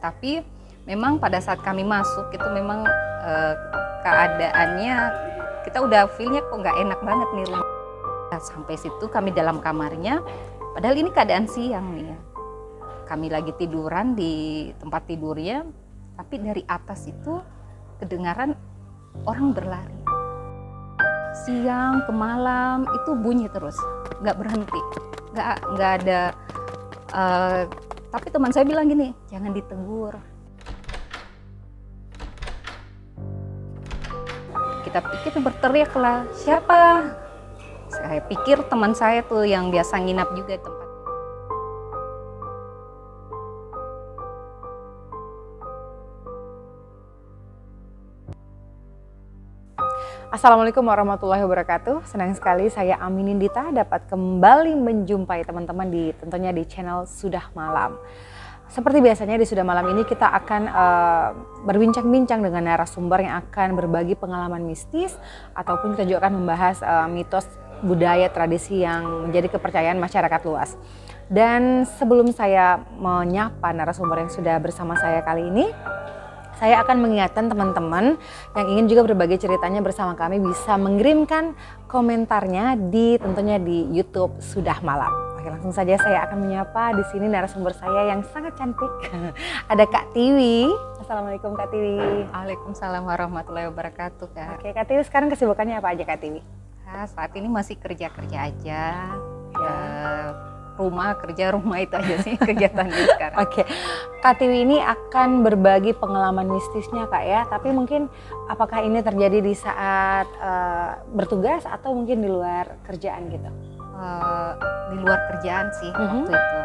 Tapi memang pada saat kami masuk itu memang keadaannya kita udah feelnya kok nggak enak banget nih rumah. Sampai situ kami dalam kamarnya, padahal ini keadaan siang nih ya. Kami lagi tiduran di tempat tidurnya, tapi dari atas itu kedengaran orang berlari. Siang ke malam itu bunyi terus, nggak berhenti, nggak ada. Tapi teman saya bilang gini, jangan ditegur. Kita pikir berteriak lah, siapa? Saya pikir teman saya tuh yang biasa nginap juga di tempat. Assalamualaikum warahmatullahi wabarakatuh. Senang sekali saya Aminin Dita dapat kembali menjumpai teman-teman tentunya di channel Sudah Malam. Seperti biasanya di Sudah Malam ini kita akan berbincang-bincang dengan narasumber yang akan berbagi pengalaman mistis ataupun kita juga akan membahas mitos budaya tradisi yang menjadi kepercayaan masyarakat luas. Dan sebelum saya menyapa narasumber yang sudah bersama saya kali ini, saya akan mengingatkan teman-teman yang ingin juga berbagi ceritanya bersama kami bisa mengirimkan komentarnya tentunya di YouTube Sudah Malam. Oke, langsung saja saya akan menyapa di sini narasumber saya yang sangat cantik. Ada Kak Tiwi. Assalamualaikum Kak Tiwi. Waalaikumsalam warahmatullahi wabarakatuh, Kak. Oke, Kak Tiwi sekarang kesibukannya apa aja Kak Tiwi? Saat ini masih kerja aja. Rumah itu aja sih kegiatannya sekarang. Oke, Kak Tiwi ini akan berbagi pengalaman mistisnya Kak ya, tapi mungkin apakah ini terjadi di saat bertugas atau mungkin di luar kerjaan gitu? Di luar kerjaan sih waktu itu.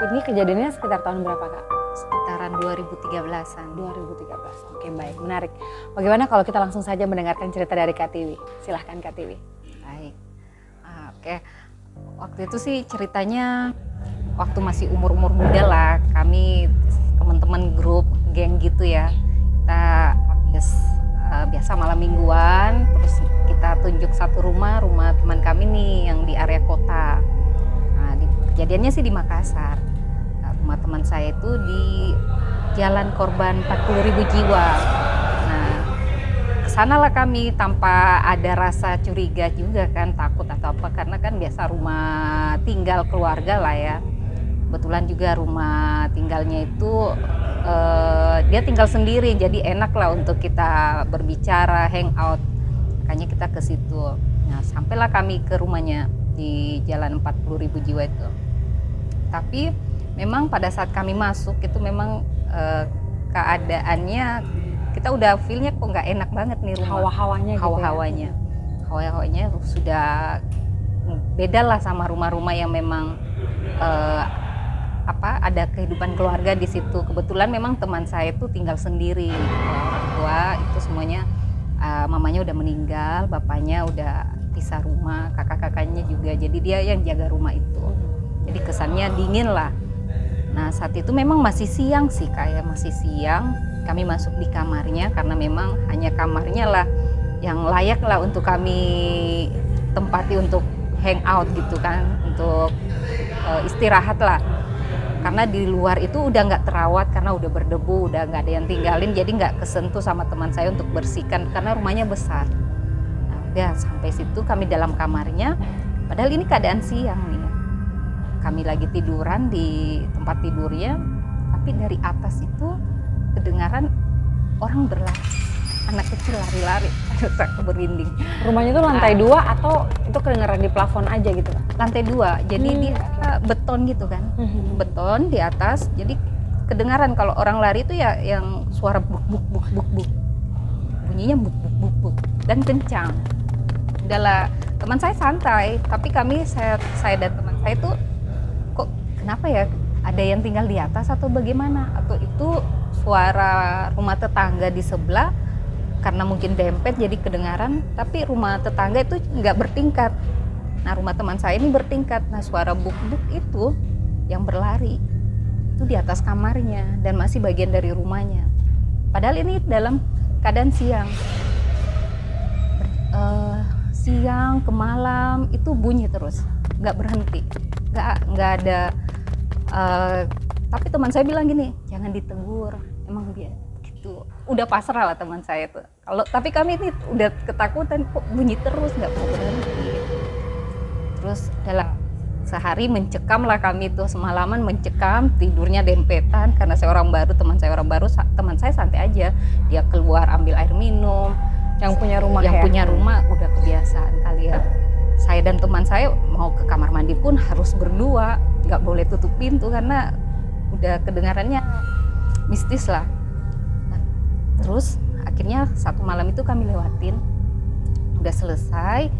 Ini kejadiannya sekitar tahun berapa Kak? Sekitaran 2013-an. 2013, oke baik, menarik. Bagaimana kalau kita langsung saja mendengarkan cerita dari Kak Tiwi? Silahkan Kak Tiwi. Baik, oke. Waktu itu sih ceritanya waktu masih umur muda lah, kami teman-teman grup geng gitu ya, kita habis biasa malam mingguan, terus kita tunjuk satu rumah teman kami nih yang di area kota. Nah, kejadiannya sih di Makassar. Rumah teman saya itu di Jalan Korban 40.000 jiwa. Sanalah kami tanpa ada rasa curiga juga kan, takut atau apa, karena kan biasa rumah tinggal keluarga lah ya. Kebetulan juga rumah tinggalnya itu dia tinggal sendiri, jadi enak lah untuk kita berbicara, hangout. Makanya kita ke situ. Nah, sampailah kami ke rumahnya di Jalan 40.000 jiwa itu. Tapi memang pada saat kami masuk itu memang keadaannya kita udah feelnya kok nggak enak banget nih rumah. Hawa-hawanya sudah beda lah sama rumah-rumah yang memang ada kehidupan keluarga di situ. Kebetulan memang teman saya itu tinggal sendiri, orang tua itu semuanya mamanya udah meninggal, bapaknya udah pisah rumah, kakak-kakaknya juga, jadi dia yang jaga rumah itu. Jadi kesannya dingin lah. Nah, saat itu memang masih siang sih, kayak masih siang. Kami masuk di kamarnya karena memang hanya kamarnya lah yang layak lah untuk kami tempati untuk hangout gitu kan, untuk istirahat lah. Karena di luar itu udah nggak terawat karena udah berdebu, udah nggak ada yang tinggalin, jadi nggak kesentuh sama teman saya untuk bersihkan karena rumahnya besar. Nah, udah sampai situ kami dalam kamarnya, padahal ini keadaan siang nih ya. Kami lagi tiduran di tempat tidurnya, tapi dari atas itu kedengaran orang berlari, anak kecil lari-lari, aku berinding. Rumahnya itu lantai 2 atau itu kedengaran di plafon aja gitu Kak? Lantai 2, jadi dia beton gitu kan, beton di atas, jadi kedengaran kalau orang lari itu ya yang suara buk buk buk buk buk, bunyinya buk buk buk buk dan kencang. Udahlah, teman saya santai, tapi saya dan teman saya itu kok kenapa ya, ada yang tinggal di atas atau bagaimana, atau itu suara rumah tetangga di sebelah karena mungkin dempet jadi kedengaran, tapi rumah tetangga itu nggak bertingkat. Nah, rumah teman saya ini bertingkat. Nah, suara buk-buk itu yang berlari itu di atas kamarnya dan masih bagian dari rumahnya. Padahal ini dalam keadaan siang. Siang ke malam itu bunyi terus, nggak berhenti, nggak ada. Tapi teman saya bilang gini, jangan ditegur, emang dia gitu. Udah pasrah lah teman saya tuh. Tapi kami ini udah ketakutan, kok bunyi terus nggak mau berhenti. Terus dalam sehari mencekam lah kami tuh, semalaman mencekam, tidurnya dempetan karena saya orang baru, teman saya santai aja, dia keluar ambil air minum. Yang punya rumah punya rumah udah kebiasaan kali ya. Saya dan teman saya mau ke kamar mandi pun harus berdua, nggak boleh tutup pintu karena udah kedengarannya mistis lah. Nah, terus akhirnya satu malam itu kami lewatin, udah selesai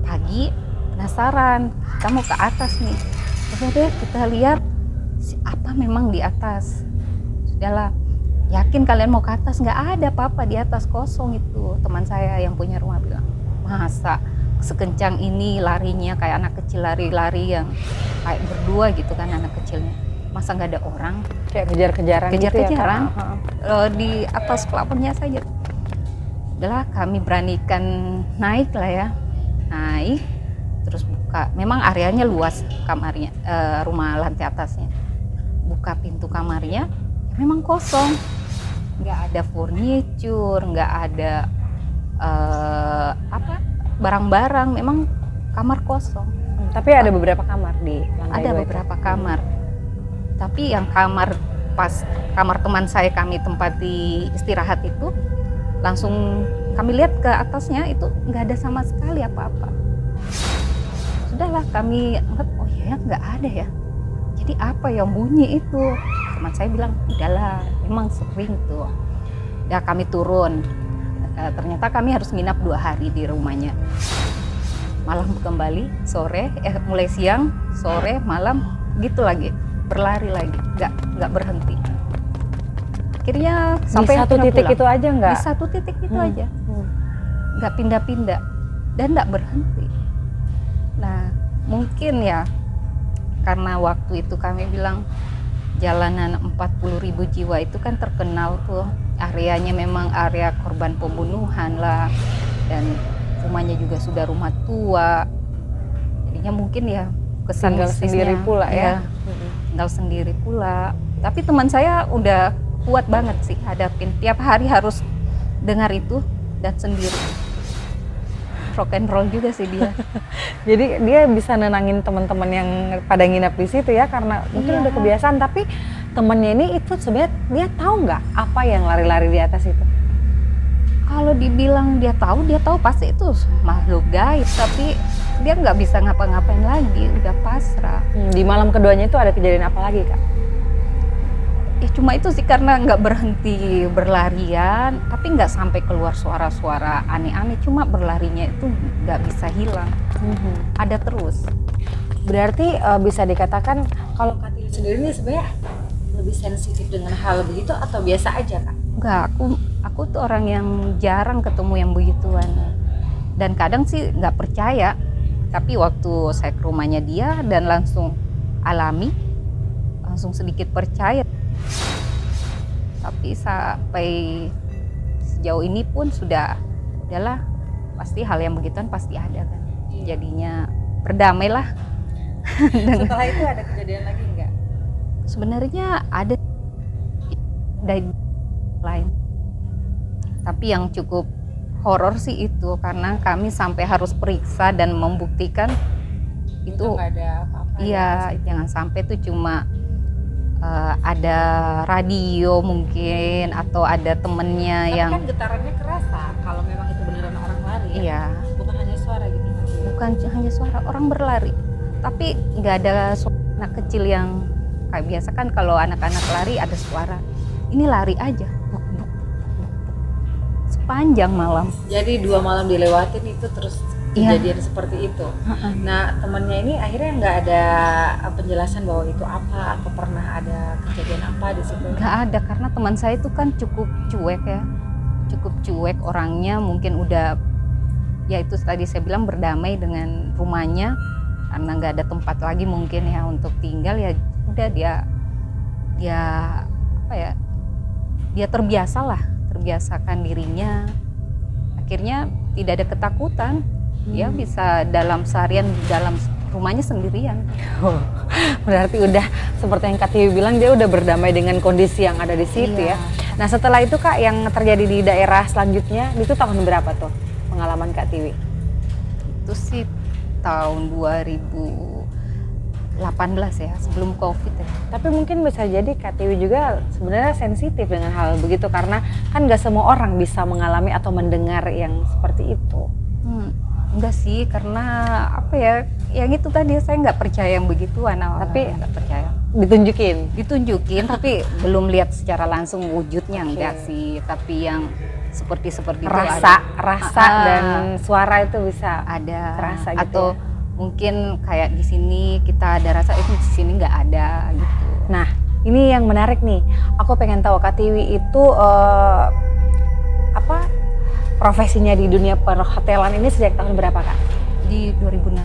pagi, penasaran, kita mau ke atas nih. Udah deh kita lihat apa memang di atas. Sudahlah, yakin kalian mau ke atas, nggak ada apa-apa di atas, kosong itu. Teman saya yang punya rumah bilang, masa sekencang ini larinya kayak anak kecil lari-lari yang kayak berdua gitu kan anak kecilnya, masa nggak ada orang, kayak kejar-kejaran gitu ya, di atas plafonnya saja. Udahlah kami beranikan naik lah ya, naik terus buka, memang areanya luas kamarnya, rumah lantai atasnya. Buka pintu kamarnya, ya memang kosong, nggak ada furniture, nggak ada barang-barang, memang kamar kosong. Tapi ada beberapa kamar di lantai 2 ada beberapa kamar, tapi yang kamar teman saya kami tempati istirahat itu, langsung kami lihat ke atasnya itu nggak ada sama sekali apa-apa. Sudahlah kami anggap, oh ya nggak ada ya, jadi apa yang bunyi itu. Teman saya bilang, udahlah memang sering tuh. Udah kami turun, ternyata kami harus nginap 2 hari di rumahnya. Malam kembali, sore, mulai siang, sore, malam, gitu lagi, berlari lagi, nggak berhenti. Akhirnya sampai di satu titik pulang. Itu aja nggak? Di satu titik itu aja, nggak pindah-pindah dan nggak berhenti. Nah mungkin ya karena waktu itu kami bilang jalanan 40.000 jiwa itu kan terkenal tuh, areanya memang area korban pembunuhan lah, dan rumahnya juga sudah rumah tua, jadinya mungkin ya kesan tinggal sendiri pula ya. Tinggal sendiri pula. Tapi teman saya udah kuat banget sih hadapin, tiap hari harus dengar itu dan sendiri. Rock and roll juga sih dia. Jadi dia bisa nenangin teman-teman yang pada nginap di situ ya, karena mungkin udah kebiasaan. Tapi temennya ini itu sebenarnya dia tahu nggak apa yang lari-lari di atas itu? Kalau dibilang dia tahu pasti itu makhluk gaib, tapi dia nggak bisa ngapa-ngapain lagi, udah pasrah. Di malam keduanya itu ada kejadian apa lagi Kak? Ya cuma itu sih, karena nggak berhenti berlarian, tapi nggak sampai keluar suara-suara aneh-aneh, cuma berlarinya itu nggak bisa hilang, ada terus. Berarti bisa dikatakan kalau Kak Tili sendiri ini sebenarnya lebih sensitif dengan hal begitu atau biasa aja Kak? Enggak, aku tuh orang yang jarang ketemu yang begituan, dan kadang sih nggak percaya, tapi waktu saya ke rumahnya dia dan langsung alami, langsung sedikit percaya. Tapi sampai sejauh ini pun udahlah pasti hal yang begituan pasti ada kan. Jadinya berdamailah. Setelah itu ada kejadian lagi enggak? Sebenarnya ada dari lain. Tapi yang cukup horor sih itu, karena kami sampai harus periksa dan membuktikan itu nggak ada apa-apa. Iya, jangan sampai tuh cuma ada radio mungkin, atau ada temennya. Tapi yang kan getarannya kerasa kalau memang itu beneran orang lari ya? Iya, Bukan hanya suara gitu? bukan hanya suara orang berlari, tapi nggak ada suara anak kecil yang kayak biasa kan kalau anak-anak lari ada suara. Ini lari aja, buk, buk, buk, buk. Sepanjang malam. Jadi 2 malam dilewatin itu terus kejadian seperti itu. Nah temannya ini akhirnya nggak ada penjelasan bahwa itu apa, atau pernah ada kejadian apa di situ? Nggak ada, karena teman saya itu kan cukup cuek ya, cukup cuek orangnya, mungkin udah ya itu tadi saya bilang berdamai dengan rumahnya, karena nggak ada tempat lagi mungkin ya untuk tinggal, ya udah dia apa ya, dia terbiasakan dirinya, akhirnya tidak ada ketakutan. Dia bisa dalam seharian, dalam rumahnya sendirian. Oh, berarti udah seperti yang Kak Tiwi bilang, dia udah berdamai dengan kondisi yang ada di situ Iya. ya. Nah setelah itu Kak, yang terjadi di daerah selanjutnya itu tahun berapa tuh pengalaman Kak Tiwi? Itu sih tahun 2018 ya, sebelum COVID ya. Tapi mungkin bisa jadi Kak Tiwi juga sebenarnya sensitif dengan hal begitu, karena kan gak semua orang bisa mengalami atau mendengar yang seperti itu. Enggak sih, karena apa ya, yang itu tadi saya nggak percaya yang begituan. Tapi nggak percaya. Ditunjukin, Tapi belum lihat secara langsung wujudnya. Oke. Enggak sih, tapi yang seperti itu rasa ada. dan suara itu bisa Ada kerasa gitu atau ya. mungkin kayak di sini kita ada rasa, itu di sini nggak ada gitu. Nah, ini yang menarik nih. Aku pengen tahu Kak Tiwi itu profesinya di dunia perhotelan ini sejak tahun berapa Kak? Di 2006.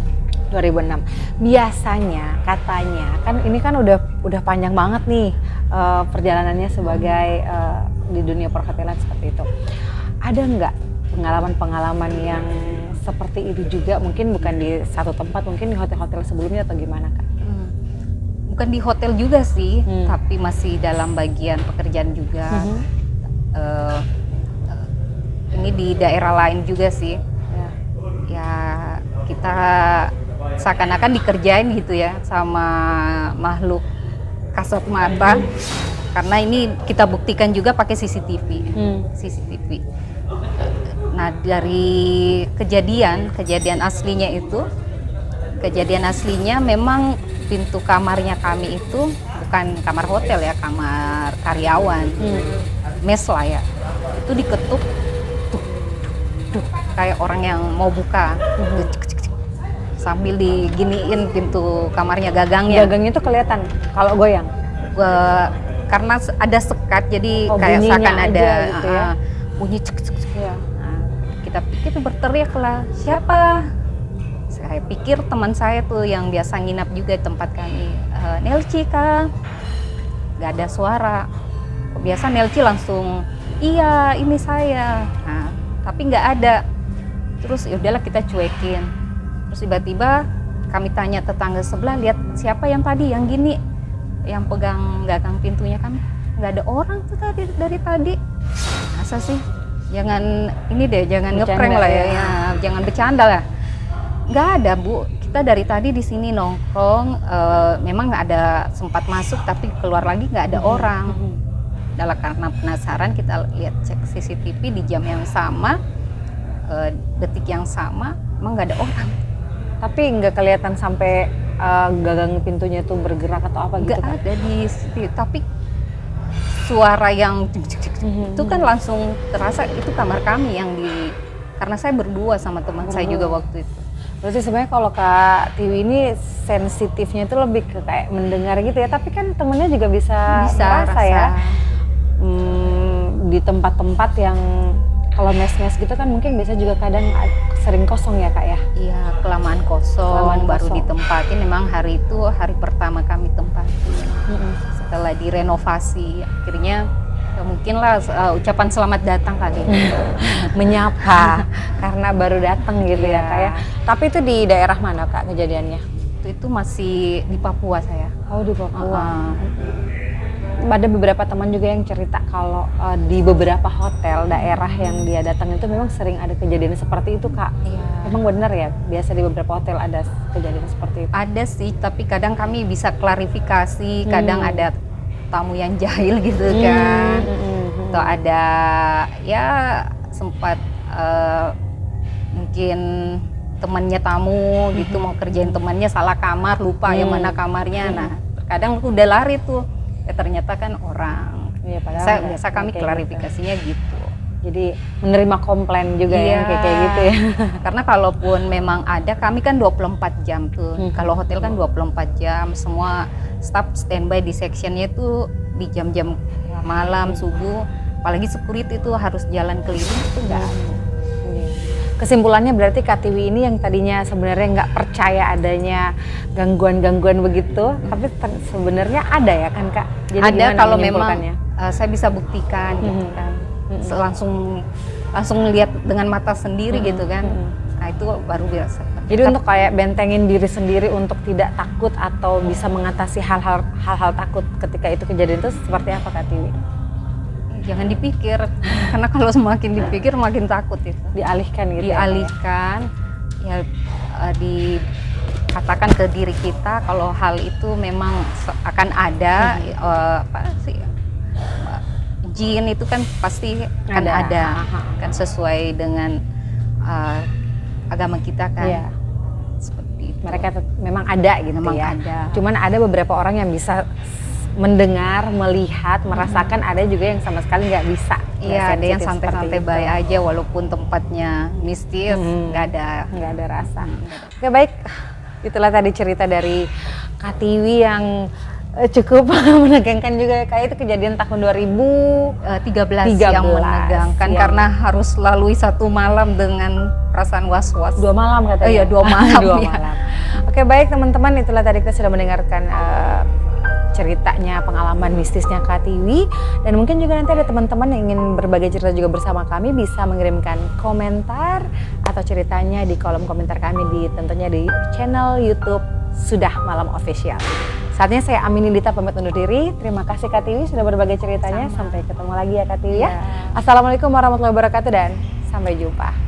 2006. Biasanya katanya kan ini kan udah panjang banget nih perjalanannya sebagai di dunia perhotelan seperti itu. Ada nggak pengalaman-pengalaman yang seperti itu juga, mungkin bukan di satu tempat, mungkin di hotel-hotel sebelumnya atau gimana Kak? Bukan di hotel juga sih, tapi masih dalam bagian pekerjaan juga. Ini di daerah lain juga sih. Ya kita seakan-akan dikerjain gitu ya sama makhluk kasat mata. Karena ini kita buktikan juga pakai CCTV. Nah, dari kejadian aslinya memang pintu kamarnya kami itu bukan kamar hotel ya, kamar karyawan, mes lah ya. Itu diketuk, kayak orang yang mau buka, sambil diginiin pintu kamarnya, gagangnya. Gagangnya itu kelihatan kalau goyang? Karena ada sekat, jadi kayak bunyinya seakan aja ada gitu ya? bunyi cek. Iya. Nah, kita pikir berteriak lah, siapa? Saya pikir teman saya tuh yang biasa nginap juga di tempat kami. Nelci Kak, nggak ada suara. Biasa Nelci langsung, iya ini saya. Nah, tapi nggak ada. Terus ya udahlah kita cuekin. Terus tiba-tiba kami tanya tetangga sebelah, lihat siapa yang tadi yang gini, yang pegang gagang pintunya kami. Nggak ada orang tuh tadi dari tadi. Masa sih? Jangan ini deh, jangan ngeprank lah ya, jangan bercanda lah. Nggak ada Bu, kita dari tadi di sini nongkrong, memang nggak ada sempat masuk tapi keluar lagi nggak ada orang. Dalam karena penasaran kita lihat cek CCTV di jam yang sama, detik yang sama, emang nggak ada orang. Tapi nggak kelihatan sampai gagang pintunya itu bergerak atau apa gitu? Nggak ada di situ, tapi suara yang itu kan langsung terasa itu kamar kami yang karena saya berdua sama teman saya juga waktu itu. Berarti sebenarnya kalau Kak Tiwi ini sensitifnya itu lebih ke kayak mendengar gitu ya, tapi kan temennya juga bisa merasa ya. Di tempat-tempat yang kalau mes-mes gitu kan mungkin biasa juga kadang sering kosong ya Kak ya? Iya, kelamaan kosong, baru ditempatin. Memang hari itu hari pertama kami tempatin. Setelah direnovasi, akhirnya ya mungkin lah ucapan selamat datang kali. Menyapa karena baru datang gitu ya Kak ya. Tapi itu di daerah mana Kak kejadiannya? Itu masih di Papua saya. Oh di Papua. Ada beberapa teman juga yang cerita kalau di beberapa hotel daerah yang dia datang itu memang sering ada kejadian seperti itu Kak. Iya. Emang benar ya, biasa di beberapa hotel ada kejadian seperti itu? Ada sih, tapi kadang kami bisa klarifikasi, kadang ada tamu yang jahil gitu kan. Atau ada ya sempat mungkin temannya tamu gitu mau kerjain temannya salah kamar, lupa yang mana kamarnya. Nah, kadang udah lari tuh. Ya ternyata kan orang. Iya, padahal biasa kami klarifikasinya gitu. Jadi menerima komplain juga ya kayak gitu ya. Karena kalaupun memang ada, kami kan 24 jam tuh. Kalau hotel kan 24 jam, semua staff standby di sectionnya tuh di jam-jam malam, subuh. Apalagi security itu harus jalan keliling itu enggak. Kesimpulannya berarti Kak Tiwi ini yang tadinya sebenarnya nggak percaya adanya gangguan-gangguan begitu, tapi sebenarnya ada ya kan Kak? Jadi ada kalau memang saya bisa buktikan gitu kan. Langsung lihat dengan mata sendiri gitu kan. Nah itu baru biasa Jadi untuk kayak bentengin diri sendiri untuk tidak takut atau bisa mengatasi hal-hal takut ketika itu kejadian itu seperti apa Kak Tiwi? Jangan dipikir, karena kalau semakin dipikir makin takut itu. Dialihkan gitu. Dialihkan, ya dikatakan ke diri kita kalau hal itu memang akan ada, apa sih? Jin itu kan pasti akan ada, kan sesuai dengan agama kita kan. Iya. Seperti itu. Mereka memang ada gitu Memang ya. ada. Cuman ada beberapa orang yang bisa mendengar, melihat, merasakan, ada juga yang sama sekali nggak bisa. Iya, ada yang sensitif santai-santai seperti itu. baik aja walaupun tempatnya mistis, nggak ada rasa. Oke baik, itulah tadi cerita dari Kak Tiwi yang cukup menegangkan juga. Kayak itu kejadian tahun 13 yang menegangkan yang- karena harus lalui 1 malam dengan perasaan was-was. 2 malam katanya. Oh iya, 2 malam. 2 ya. malam. Oke baik teman-teman, itulah tadi kita sudah mendengarkan ceritanya, pengalaman mistisnya Kak Tiwi. Dan mungkin juga nanti ada teman-teman yang ingin berbagi cerita juga bersama kami, bisa mengirimkan komentar atau ceritanya di kolom komentar kami tentunya di channel YouTube Sudah Malam Official. Saatnya saya Aminindita pamit undur diri. Terima kasih Kak Tiwi sudah berbagi ceritanya. Sampai ketemu lagi ya Kak Tiwi ya. Assalamualaikum warahmatullahi wabarakatuh dan sampai jumpa.